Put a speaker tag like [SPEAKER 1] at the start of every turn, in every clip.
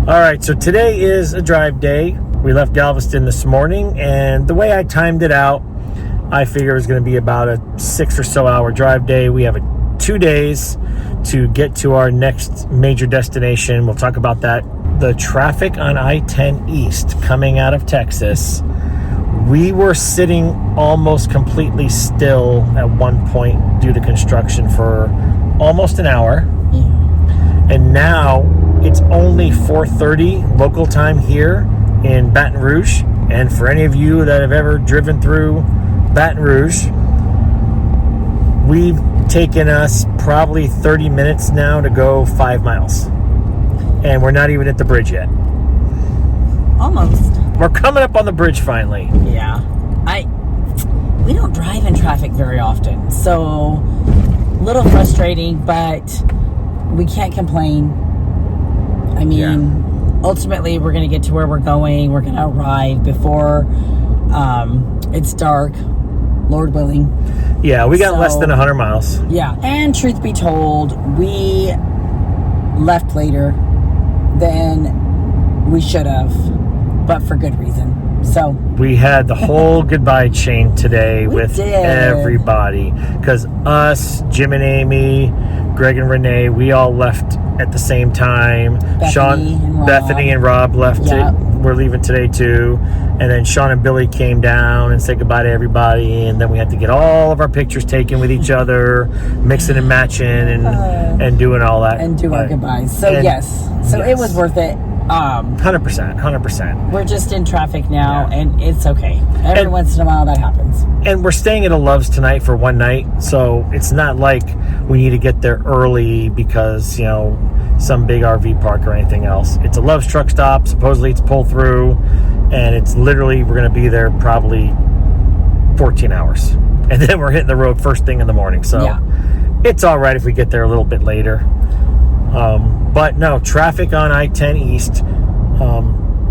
[SPEAKER 1] All right, so today is a drive day. We left Galveston this morning, and the way I timed it out, I figure it was going to be about a 6 or so hour drive day. We have 2 days to get to our next major destination. We'll talk about that. The traffic on I-10 East coming out of Texas, we were sitting almost completely still at one point due to construction for almost an hour. And now it's only 4:30 local time here in Baton Rouge. And for any of you that have ever driven through Baton Rouge, we've taken us probably 30 minutes now to go 5 miles. And we're not even at the bridge yet.
[SPEAKER 2] Almost.
[SPEAKER 1] We're coming up on the bridge finally.
[SPEAKER 2] Yeah. We don't drive in traffic very often, so a little frustrating, but we can't complain. I mean, ultimately, we're going to get to where we're going. We're going to arrive before it's dark, Lord willing.
[SPEAKER 1] Yeah, we got less than 100 miles.
[SPEAKER 2] Yeah, and truth be told, we left later than we should have, but for good reason. So
[SPEAKER 1] we had the whole goodbye chain today with everybody, because us, Jim and Amy, Greg and Renee, we all left at the same time. Bethany and Rob left. We're leaving today too. And then Sean and Billy came down and said goodbye to everybody. And then we had to get all of our pictures taken with each other, mixing and matching and doing all that.
[SPEAKER 2] And do our goodbyes. So yes. It was worth it.
[SPEAKER 1] 100%.
[SPEAKER 2] We're just in traffic now, and it's okay. Every once in a while that happens.
[SPEAKER 1] And we're staying at a Love's tonight for one night, so it's not like we need to get there early because, you know, some big RV park or anything else. It's a Love's truck stop. Supposedly it's pull through, and it's literally, we're going to be there probably 14 hours. And then we're hitting the road first thing in the morning. So it's all right if we get there a little bit later. But no, traffic on I-10 East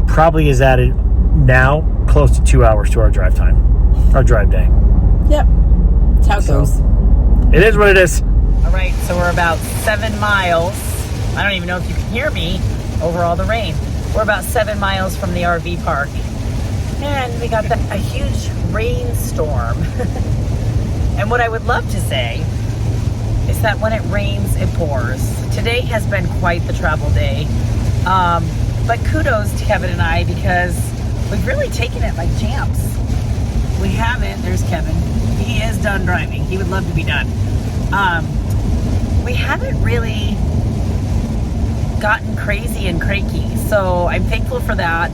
[SPEAKER 1] probably is added now close to 2 hours to our drive time, our drive day.
[SPEAKER 2] Yep. That's how it goes.
[SPEAKER 1] It is what it is.
[SPEAKER 2] All right, so we're about 7 miles. I don't even know if you can hear me over all the rain. We're about 7 miles from the RV park. And we got a huge rainstorm. And what I would love to say is that when it rains, it pours. Today has been quite the travel day. But kudos to Kevin and I, because we've really taken it like champs. We haven't. There's Kevin. He is done driving. He would love to be done. We haven't really gotten crazy and cranky. So I'm thankful for that.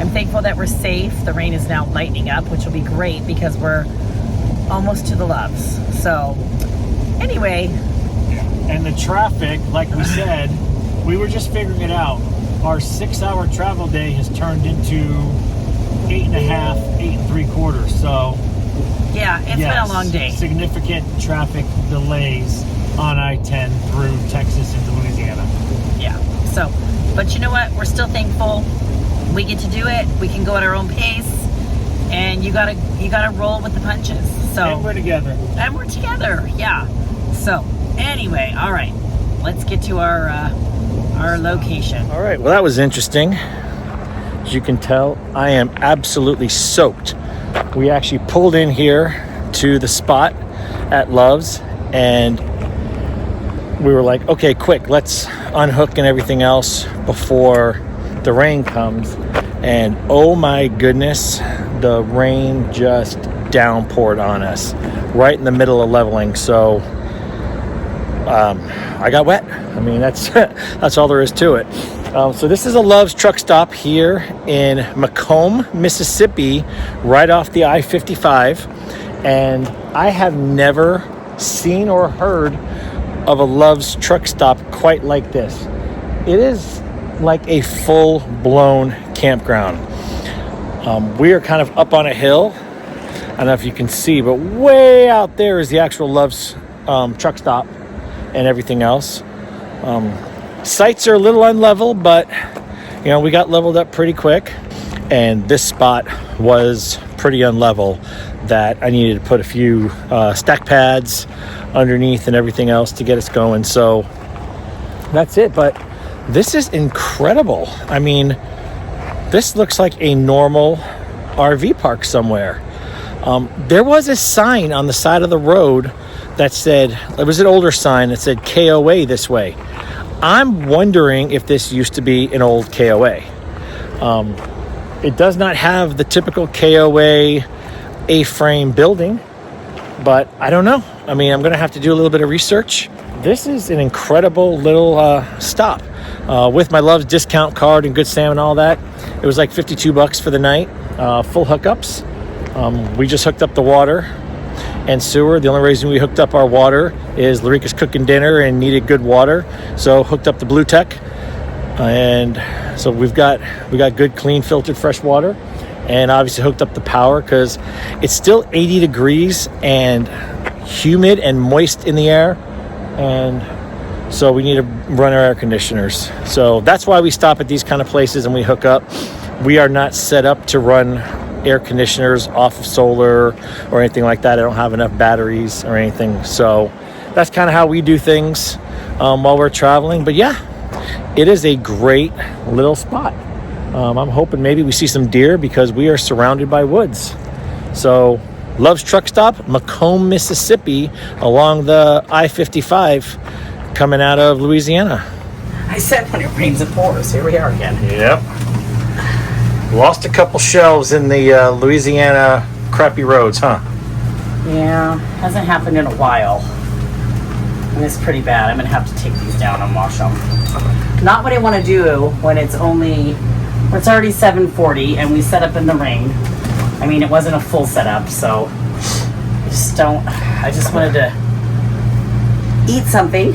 [SPEAKER 2] I'm thankful that we're safe. The rain is now lightening up, which will be great because we're almost to the Loves. So anyway,
[SPEAKER 1] and the traffic, like we said, we were just figuring it out. Our 6 hour travel day has turned into 8.5, 8 3/4. So
[SPEAKER 2] yeah, it's been a long day.
[SPEAKER 1] Significant traffic delays on I-10 through Texas into Louisiana.
[SPEAKER 2] Yeah. So, but you know what? We're still thankful. We get to do it. We can go at our own pace, and you gotta roll with the punches. So
[SPEAKER 1] and we're together.
[SPEAKER 2] Yeah. So anyway, all right. Let's get to our location.
[SPEAKER 1] All right. Well, that was interesting. As you can tell, I am absolutely soaked. We actually pulled in here to the spot at Love's, and we were like, okay, quick, let's unhook and everything else before the rain comes. And oh my goodness, the rain just downpoured on us right in the middle of leveling. So I got wet. I mean, that's all there is to it. So this is a Love's truck stop here in Macomb, Mississippi, right off the I-55. And I have never seen or heard of a Love's truck stop quite like this. It is like a full-blown campground. We are kind of up on a hill. I don't know if you can see, but way out there is the actual Love's truck stop and everything else. Sites are a little unlevel, but you know, we got leveled up pretty quick. And this spot was pretty unlevel that I needed to put a few stack pads underneath and everything else to get us going. So that's it. But This is incredible. I mean, this looks like a normal RV park somewhere. There was a sign on the side of the road that said, it was an older sign that said KOA this way. I'm wondering if this used to be an old KOA. It does not have the typical KOA A-frame building, but I don't know. I mean, I'm going to have to do a little bit of research. This is an incredible little stop. With my Love's discount card and Good Sam and all that, it was like $52 for the night, full hookups. We just hooked up the water and sewer. The only reason we hooked up our water is Larika's cooking dinner and needed good water, so hooked up the Blue Tech, and so we got good, clean, filtered fresh water, and obviously hooked up the power because it's still 80 degrees and humid and moist in the air, and so we need to run our air conditioners. So that's why we stop at these kind of places and we hook up. We are not set up to run air conditioners off of solar or anything like that. I don't have enough batteries or anything. So that's kind of how we do things while we're traveling. But yeah, it is a great little spot. I'm hoping maybe we see some deer because we are surrounded by woods. So Love's Truck Stop, Macomb, Mississippi, along the I-55 coming out of Louisiana.
[SPEAKER 2] I said when it rains it pours. Here we are again.
[SPEAKER 1] Yep. Lost a couple shelves in the Louisiana crappy roads, huh?
[SPEAKER 2] Yeah, hasn't happened in a while. And it's pretty bad. I'm going to have to take these down and wash them. Not what I want to do when it's already 7:40 and we set up in the rain. I mean, it wasn't a full setup, so I just wanted to eat something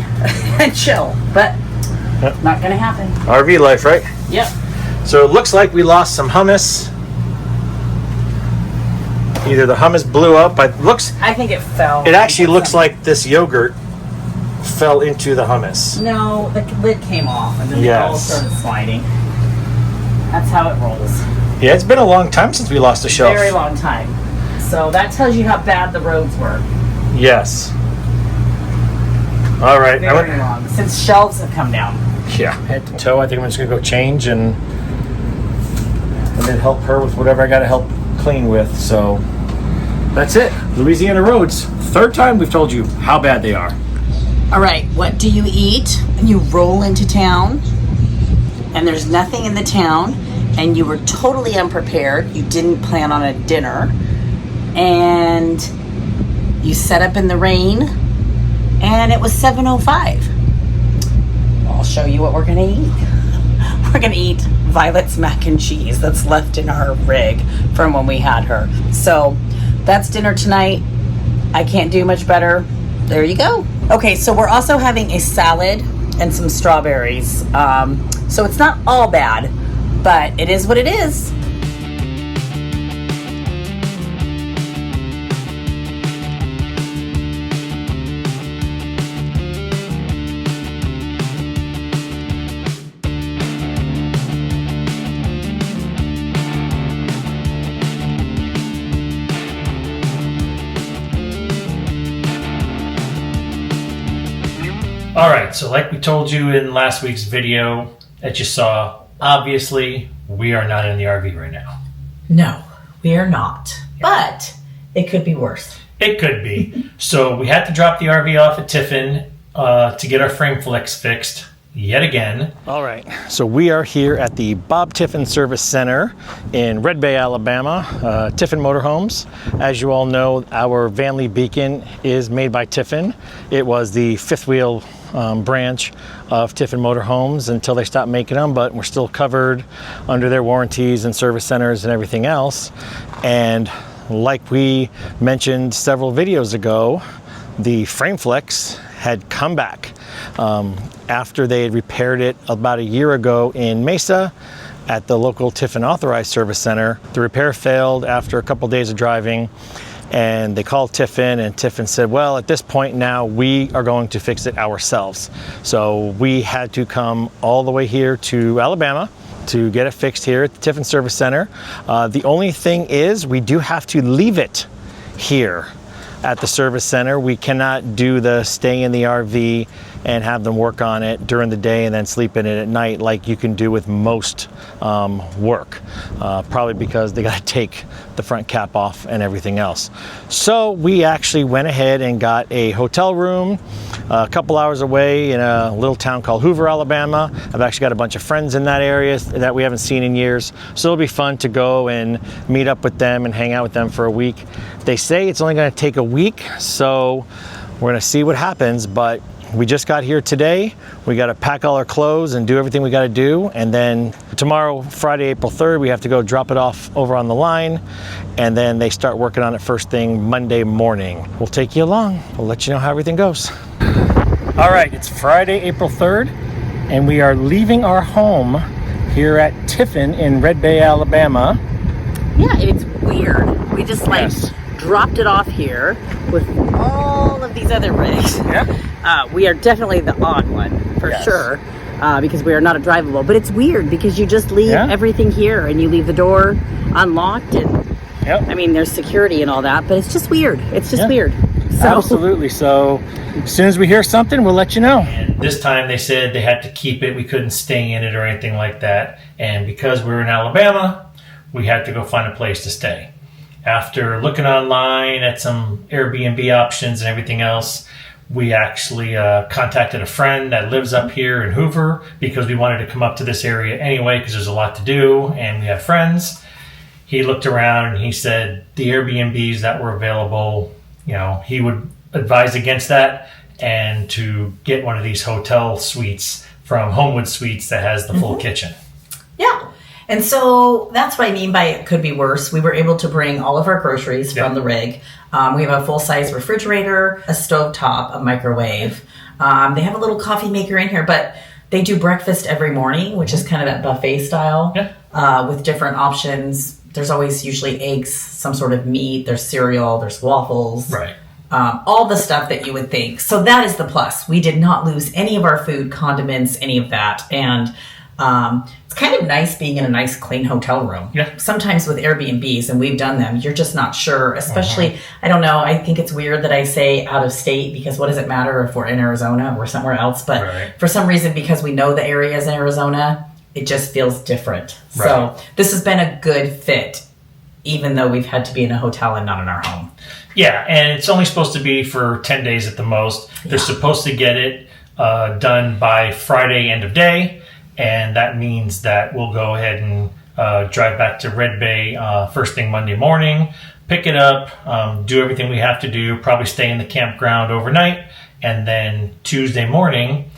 [SPEAKER 2] and chill, but not going to happen.
[SPEAKER 1] RV life, right?
[SPEAKER 2] Yep.
[SPEAKER 1] So it looks like we lost some hummus. Either the hummus blew up, but
[SPEAKER 2] I think it fell.
[SPEAKER 1] It actually looks like this yogurt fell into the hummus.
[SPEAKER 2] No, the lid came off and then it all started sliding. That's how it rolls.
[SPEAKER 1] Yeah, it's been a long time since we lost a shelf.
[SPEAKER 2] Very long time. So that tells you how bad the roads were.
[SPEAKER 1] Yes. All right.
[SPEAKER 2] Very long. Since shelves have come down.
[SPEAKER 1] Yeah. Head to toe. I think I'm just going to go change and then help her with whatever I got to help clean with. So that's it. Louisiana roads. Third time we've told you how bad they are.
[SPEAKER 2] All right. What do you eat? And you roll into town and there's nothing in the town and you were totally unprepared. You didn't plan on a dinner and you set up in the rain and it was 7:05. I'll show you what we're gonna eat. We're gonna eat Violet's mac and cheese that's left in our rig from when we had her. So that's dinner tonight. I can't do much better. There you go. Okay, so we're also having a salad and some strawberries. So it's not all bad, but it is what it is.
[SPEAKER 1] All right, so like we told you in last week's video that you saw, obviously we are not in the RV right now.
[SPEAKER 2] No, we are not. But it could be worse.
[SPEAKER 1] It could be. So we had to drop the RV off at Tiffin to get our frame flex fixed yet again. All right, so we are here at the Bob Tiffin Service Center in Red Bay, Alabama, Tiffin Motorhomes. As you all know, our Vanley Beacon is made by Tiffin. It was the fifth wheel branch of Tiffin Motorhomes until they stopped making them, but we're still covered under their warranties and service centers and everything else. And like we mentioned several videos ago, the frame flex had come back after they had repaired it about a year ago in Mesa at the local Tiffin Authorized Service Center. The repair failed after a couple days of driving, and they called Tiffin, and Tiffin said, well, at this point now we are going to fix it ourselves. So we had to come all the way here to Alabama to get it fixed here at the Tiffin Service Center. The only thing is we do have to leave it here at the service center. We cannot do the stay in the RV and have them work on it during the day and then sleep in it at night, like you can do with most work. Probably because they got to take the front cap off and everything else. So we actually went ahead and got a hotel room a couple hours away in a little town called Hoover, Alabama. I've actually got a bunch of friends in that area that we haven't seen in years, so it'll be fun to go and meet up with them and hang out with them for a week. They say it's only going to take a week, so we're going to see what happens, but we just got here today. We got to pack all our clothes and do everything we got to do, and then tomorrow, Friday, April 3rd, we have to go drop it off over on the line, and then they start working on it first thing Monday morning. We'll take you along. We'll let you know how everything goes. All right, it's Friday, April 3rd, and we are leaving our home here at Tiffin in Red Bay, Alabama.
[SPEAKER 2] Yeah, it's weird. We just dropped it off here with all of these other rigs.
[SPEAKER 1] Yeah.
[SPEAKER 2] We are definitely the odd one, for sure, because we are not a drivable. But it's weird because you just leave everything here and you leave the door unlocked. And I mean, there's security and all that, but it's just weird. It's just weird. So.
[SPEAKER 1] Absolutely. So as soon as we hear something, we'll let you know. And this time they said they had to keep it. We couldn't stay in it or anything like that. And because we're in Alabama, we had to go find a place to stay. After looking online at some Airbnb options and everything else, we actually contacted a friend that lives up here in Hoover because we wanted to come up to this area anyway because there's a lot to do and we have friends. He looked around and he said the Airbnbs that were available, you know, he would advise against that and to get one of these hotel suites from Homewood Suites that has the full kitchen.
[SPEAKER 2] Yeah. And so that's what I mean by it could be worse. We were able to bring all of our groceries from the rig. We have a full-size refrigerator, a stovetop, a microwave. They have a little coffee maker in here, but they do breakfast every morning, which is kind of that buffet style with different options. There's always usually eggs, some sort of meat, there's cereal, there's waffles.
[SPEAKER 1] Right.
[SPEAKER 2] All the stuff that you would think. So that is the plus. We did not lose any of our food, condiments, any of that. And it's kind of nice being in a nice, clean hotel room.
[SPEAKER 1] Yeah.
[SPEAKER 2] Sometimes with Airbnbs, and we've done them, you're just not sure. Especially, I don't know, I think it's weird that I say out of state because what does it matter if we're in Arizona or somewhere else? But for some reason, because we know the areas in Arizona, it just feels different. Right. So this has been a good fit, even though we've had to be in a hotel and not in our home.
[SPEAKER 1] Yeah, and it's only supposed to be for 10 days at the most. They're supposed to get it done by Friday end of day, and that means that we'll go ahead and drive back to Red Bay first thing Monday morning, pick it up, do everything we have to do, probably stay in the campground overnight, and then Tuesday morning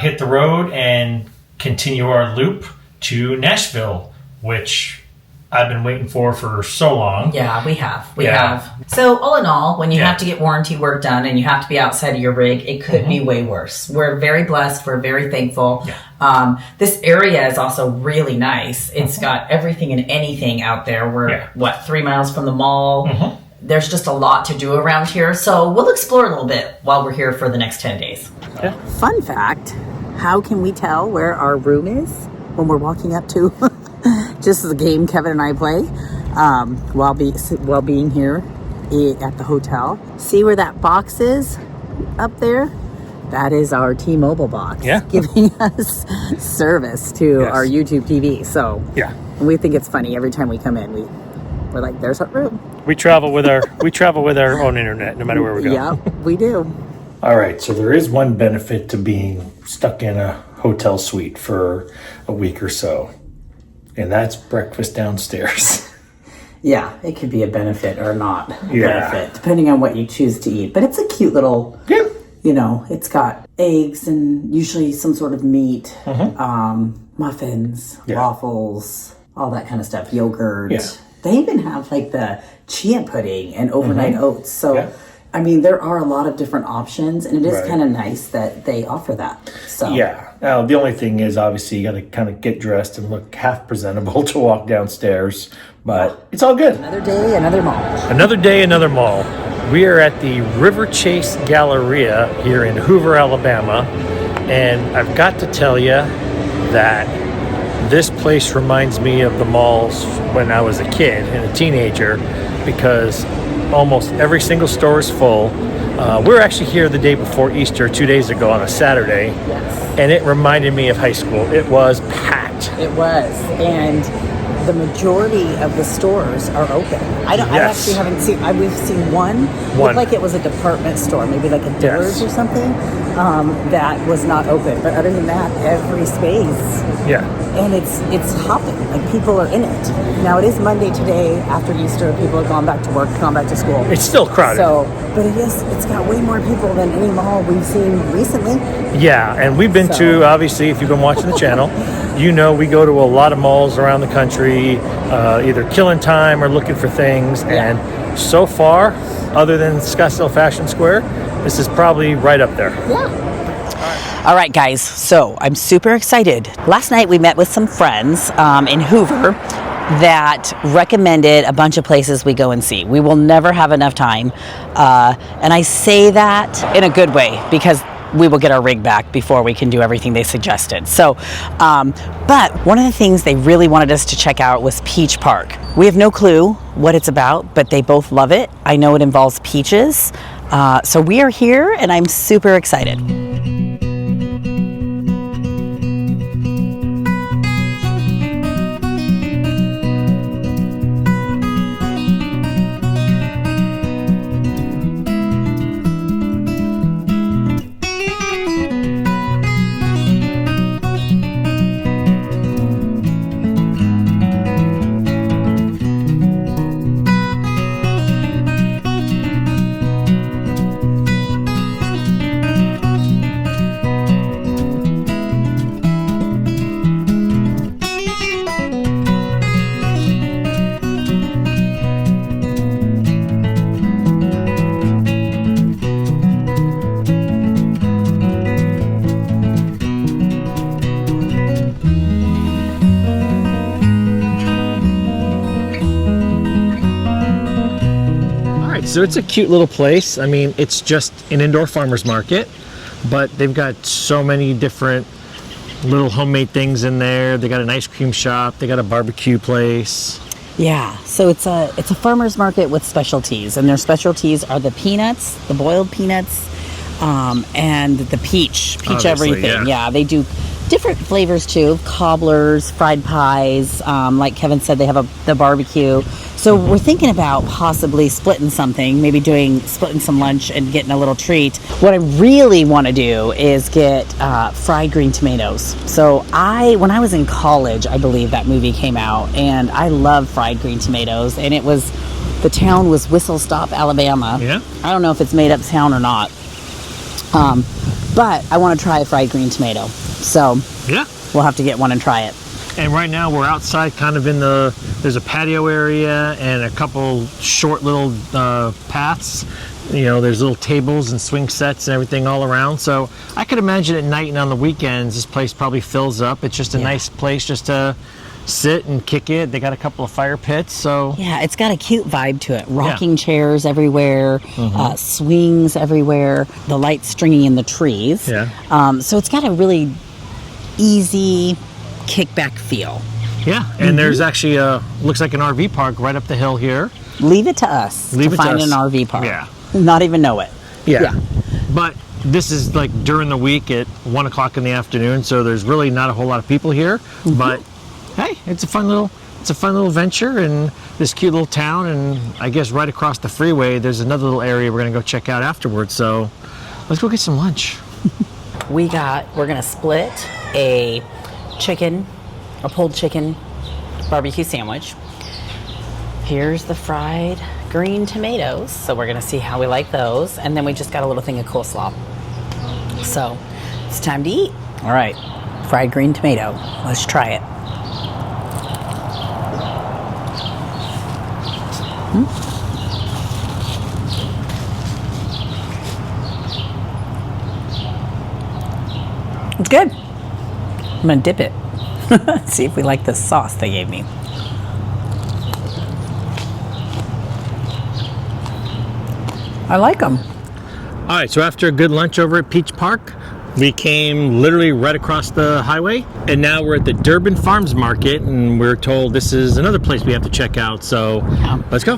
[SPEAKER 1] hit the road and continue our loop to Nashville, which I've been waiting for so long.
[SPEAKER 2] Yeah, we have. We have. So all in all, when you have to get warranty work done and you have to be outside of your rig, it could be way worse. We're very blessed. We're very thankful. Yeah. This area is also really nice. It's got everything and anything out there. We're, 3 miles from the mall? There's just a lot to do around here. So we'll explore a little bit while we're here for the next 10 days. Yeah. Fun fact, how can we tell where our room is when we're walking up to... Just the game Kevin and I play while being here at the hotel. See where that box is up there? That is our T-Mobile box giving us service to our YouTube TV. So we think it's funny every time we come in. We're like, there's our room.
[SPEAKER 1] We travel with our own internet no matter where we go.
[SPEAKER 2] Yeah, we do.
[SPEAKER 1] All right, so there is one benefit to being stuck in a hotel suite for a week or so. And that's breakfast downstairs.
[SPEAKER 2] Yeah, it could be a benefit or not a benefit, depending on what you choose to eat. But it's a cute little, you know, it's got eggs and usually some sort of meat, muffins, waffles, all that kind of stuff, yogurt. Yeah. They even have like the chia pudding and overnight oats. So, I mean, there are a lot of different options, and it is kind of nice that they offer that. So
[SPEAKER 1] Now, the only thing is, obviously, you got to kind of get dressed and look half presentable to walk downstairs, but it's all good.
[SPEAKER 2] Another day, another mall.
[SPEAKER 1] Another day, another mall. We are at the River Chase Galleria here in Hoover, Alabama, and I've got to tell you that this place reminds me of the malls when I was a kid and a teenager, because almost every single store is full. We were actually here the day before Easter, 2 days ago on a Saturday,
[SPEAKER 2] Yes.
[SPEAKER 1] and it reminded me of high school. It was packed.
[SPEAKER 2] It was, and the majority of the stores are open. I
[SPEAKER 1] Yes.
[SPEAKER 2] actually haven't seen. We've seen one. Looked like it was a department store, maybe like a Dillard's or something. That was not open, but other than that, every space.
[SPEAKER 1] Yeah.
[SPEAKER 2] And it's hopping. Like, people are in it. Now, it is Monday today after Easter. People have gone back to work, gone back to school.
[SPEAKER 1] It's still crowded.
[SPEAKER 2] So, but it's got way more people than any mall we've seen recently.
[SPEAKER 1] Yeah, and we've been to, obviously, if you've been watching the channel, you know we go to a lot of malls around the country, either killing time or looking for things.
[SPEAKER 2] Yeah.
[SPEAKER 1] And so far, other than Scottsdale Fashion Square, this is probably right up there.
[SPEAKER 2] Yeah. All right, guys, so I'm super excited. Last night we met with some friends in Hoover that recommended a bunch of places we go and see. We will never have enough time. And I say that in a good way, because we will get our rig back before we can do everything they suggested. So, but one of the things they really wanted us to check out was Peach Park. We have no clue what it's about, but they both love it. I know it involves peaches. So we are here, and I'm super excited.
[SPEAKER 1] So it's a cute little place. I mean, it's just an indoor farmer's market, but they've got so many different little homemade things in there. They got an ice cream shop. They got a barbecue place.
[SPEAKER 2] Yeah, so it's a farmer's market with specialties, and their specialties are the peanuts, the boiled peanuts, and the peach
[SPEAKER 1] Obviously,
[SPEAKER 2] everything.
[SPEAKER 1] yeah.
[SPEAKER 2] They do different flavors too, cobblers, fried pies. Like Kevin said, they have the barbecue. So we're thinking about possibly splitting something, maybe splitting some lunch and getting a little treat. What I really want to do is get fried green tomatoes. So when I was in college, I believe that movie came out, and I love fried green tomatoes. And the town was Whistle Stop, Alabama.
[SPEAKER 1] Yeah.
[SPEAKER 2] I don't know if it's made up town or not. But I want to try a fried green tomato. So
[SPEAKER 1] yeah,
[SPEAKER 2] we'll have to get one and try it.
[SPEAKER 1] And right now we're outside, kind of there's a patio area and a couple short little paths. You know, there's little tables and swing sets and everything all around. So I could imagine at night and on the weekends, this place probably fills up. It's just a nice place just to sit and kick it. They got a couple of fire pits. So
[SPEAKER 2] yeah, it's got a cute vibe to it. Rocking chairs everywhere, swings everywhere, the lights stringing in the trees.
[SPEAKER 1] Yeah.
[SPEAKER 2] So it's got a really easy kickback feel.
[SPEAKER 1] Yeah, and there's actually looks like an RV park right up the hill here.
[SPEAKER 2] Leave it to us to find an RV park.
[SPEAKER 1] Yeah.
[SPEAKER 2] Not even know it.
[SPEAKER 1] Yeah. But this is like during the week at 1 o'clock in the afternoon, so there's really not a whole lot of people here. But hey, it's a fun little venture in this cute little town, and I guess right across the freeway there's another little area we're gonna go check out afterwards. So let's go get some lunch.
[SPEAKER 2] We're gonna split a pulled chicken barbecue sandwich. Here's the fried green tomatoes, so we're gonna see how we like those, and then we just got a little thing of coleslaw. So it's time to eat. All right, fried green tomato. Let's try it. It's good. I'm gonna dip it. See if we like the sauce they gave me. I like them.
[SPEAKER 1] All right, so after a good lunch over at Peach Park, we came literally right across the highway, and now we're at the Durbin Farms Market, and we're told this is another place we have to check out, so let's go.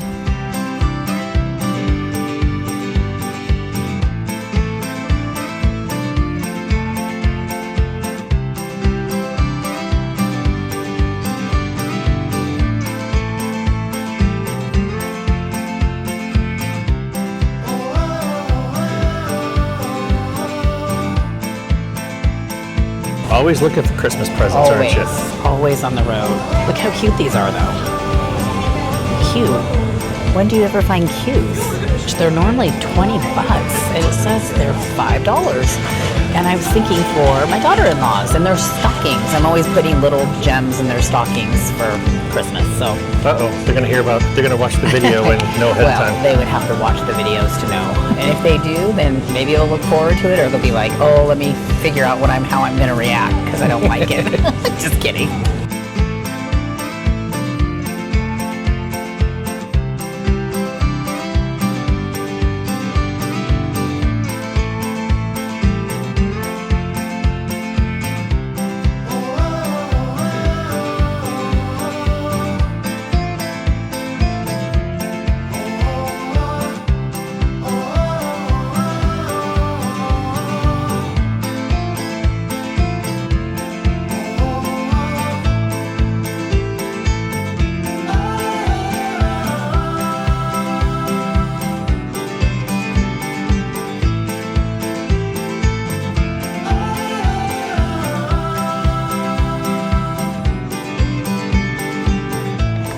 [SPEAKER 1] Always looking for Christmas presents,
[SPEAKER 2] Always.
[SPEAKER 1] aren't you?
[SPEAKER 2] Always on the road. Look how cute these are, though. Cute. When do you ever find cues? They're normally 20 bucks. It says they're $5. And I was thinking for my daughter-in-laws and their stockings. I'm always putting little gems in their stockings for Christmas. So
[SPEAKER 1] They're gonna watch the video and know ahead of time.
[SPEAKER 2] they would have to watch the videos to know. And if they do, then maybe they'll look forward to it, or they'll be like, oh, let me figure out how I'm gonna react because I don't like it. Just kidding.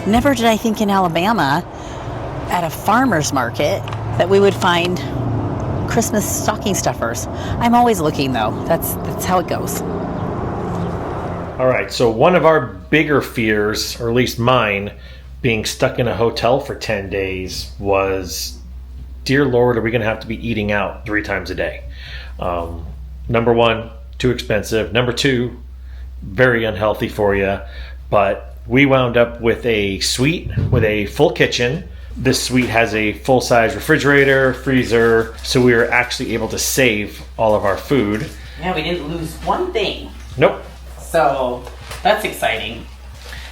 [SPEAKER 2] Never did I think in Alabama, at a farmer's market, that we would find Christmas stocking stuffers. I'm always looking, though. That's how it goes.
[SPEAKER 1] All right, so one of our bigger fears, or at least mine, being stuck in a hotel for 10 days was, dear Lord, are we going to have to be eating out 3 times a day? Number one, too expensive. Number two, very unhealthy for you. But we wound up with a suite with a full kitchen. This suite has a full-size refrigerator, freezer, so we were actually able to save all of our food.
[SPEAKER 2] Yeah, we didn't lose one thing.
[SPEAKER 1] Nope.
[SPEAKER 2] So that's exciting.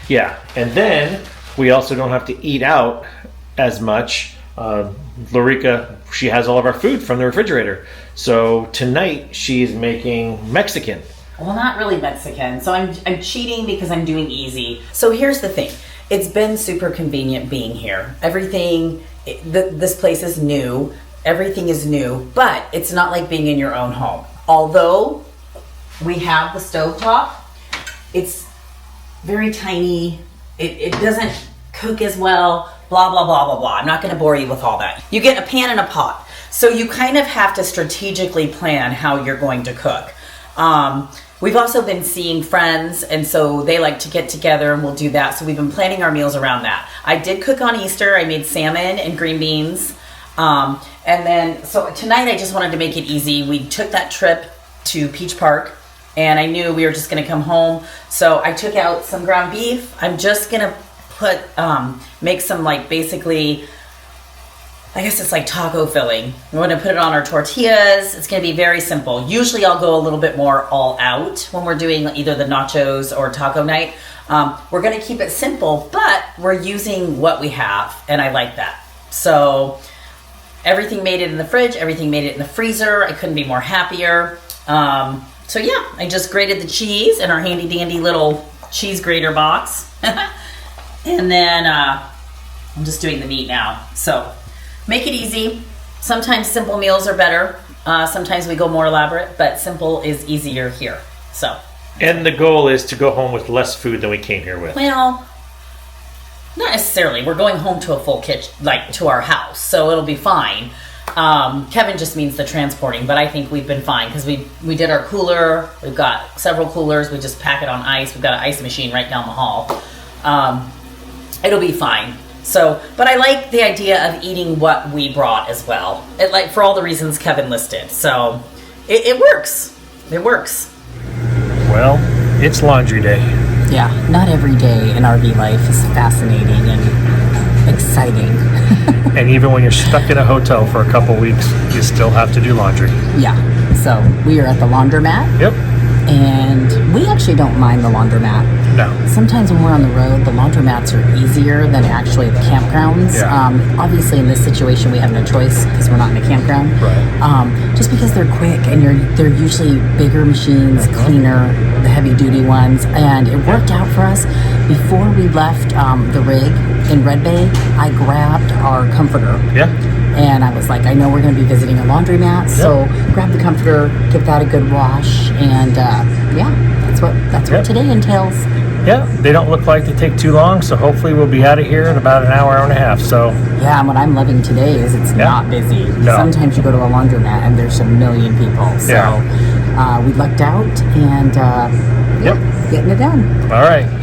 [SPEAKER 1] Yeah, and then we also don't have to eat out as much. Lorica, she has all of our food from the refrigerator. So tonight she's making Mexican.
[SPEAKER 2] Well, not really Mexican. So I'm cheating because I'm doing easy. So here's the thing. It's been super convenient being here. This place is new. Everything is new, but it's not like being in your own home. Although we have the stovetop, it's very tiny. It doesn't cook as well, blah, blah, blah, blah, blah. I'm not going to bore you with all that. You get a pan and a pot. So you kind of have to strategically plan how you're going to cook. We've also been seeing friends, and so they like to get together, and we'll do that. So we've been planning our meals around that. I did cook on Easter. I made salmon and green beans. And then, so tonight I just wanted to make it easy. We took that trip to Peach Park, and I knew we were just going to come home. So I took out some ground beef. I'm just going to make some, like, basically, I guess it's like taco filling. We're going to put it on our tortillas. It's going to be very simple. Usually I'll go a little bit more all out when we're doing either the nachos or taco night. We're going to keep it simple, but we're using what we have, and I like that. So everything made it in the fridge. Everything made it in the freezer. I couldn't be more happier. So yeah, I just grated the cheese in our handy dandy little cheese grater box. And then I'm just doing the meat now. So make it easy. Sometimes simple meals are better. Sometimes we go more elaborate, but simple is easier here. So.
[SPEAKER 1] And the goal is to go home with less food than we came here with.
[SPEAKER 2] Well, not necessarily. We're going home to a full kitchen, like to our house, so it'll be fine. Kevin just means the transporting, but I think we've been fine because we did our cooler. We've got several coolers. We just pack it on ice. We've got an ice machine right down the hall. It'll be fine. So, but I like the idea of eating what we brought as well. Like for all the reasons Kevin listed. So it works. It works.
[SPEAKER 1] Well, it's laundry day.
[SPEAKER 2] Yeah, not every day in RV life is fascinating and exciting.
[SPEAKER 1] And even when you're stuck in a hotel for a couple weeks, you still have to do laundry.
[SPEAKER 2] Yeah. So we are at the laundromat.
[SPEAKER 1] Yep.
[SPEAKER 2] And we actually don't mind the laundromat.
[SPEAKER 1] No.
[SPEAKER 2] Sometimes when we're on the road, the laundromats are easier than actually the campgrounds.
[SPEAKER 1] Yeah.
[SPEAKER 2] Obviously, in this situation, we have no choice because we're not in a campground.
[SPEAKER 1] Right.
[SPEAKER 2] Just because they're quick and they're usually bigger machines, cleaner, the heavy-duty ones. And it worked out for us. Before we left the rig in Red Bay, I grabbed our comforter.
[SPEAKER 1] Yeah.
[SPEAKER 2] And I was like, I know we're going to be visiting a laundromat, so grab the comforter, give that a good wash, and
[SPEAKER 3] yeah, that's what today entails.
[SPEAKER 1] Yeah, they don't look like they take too long, so hopefully we'll be out of here in about an hour and a half. So
[SPEAKER 3] yeah, and what I'm loving today is it's not busy.
[SPEAKER 1] No.
[SPEAKER 3] Sometimes you go to a laundromat and there's a million people. So we lucked out and getting it done.
[SPEAKER 1] All right.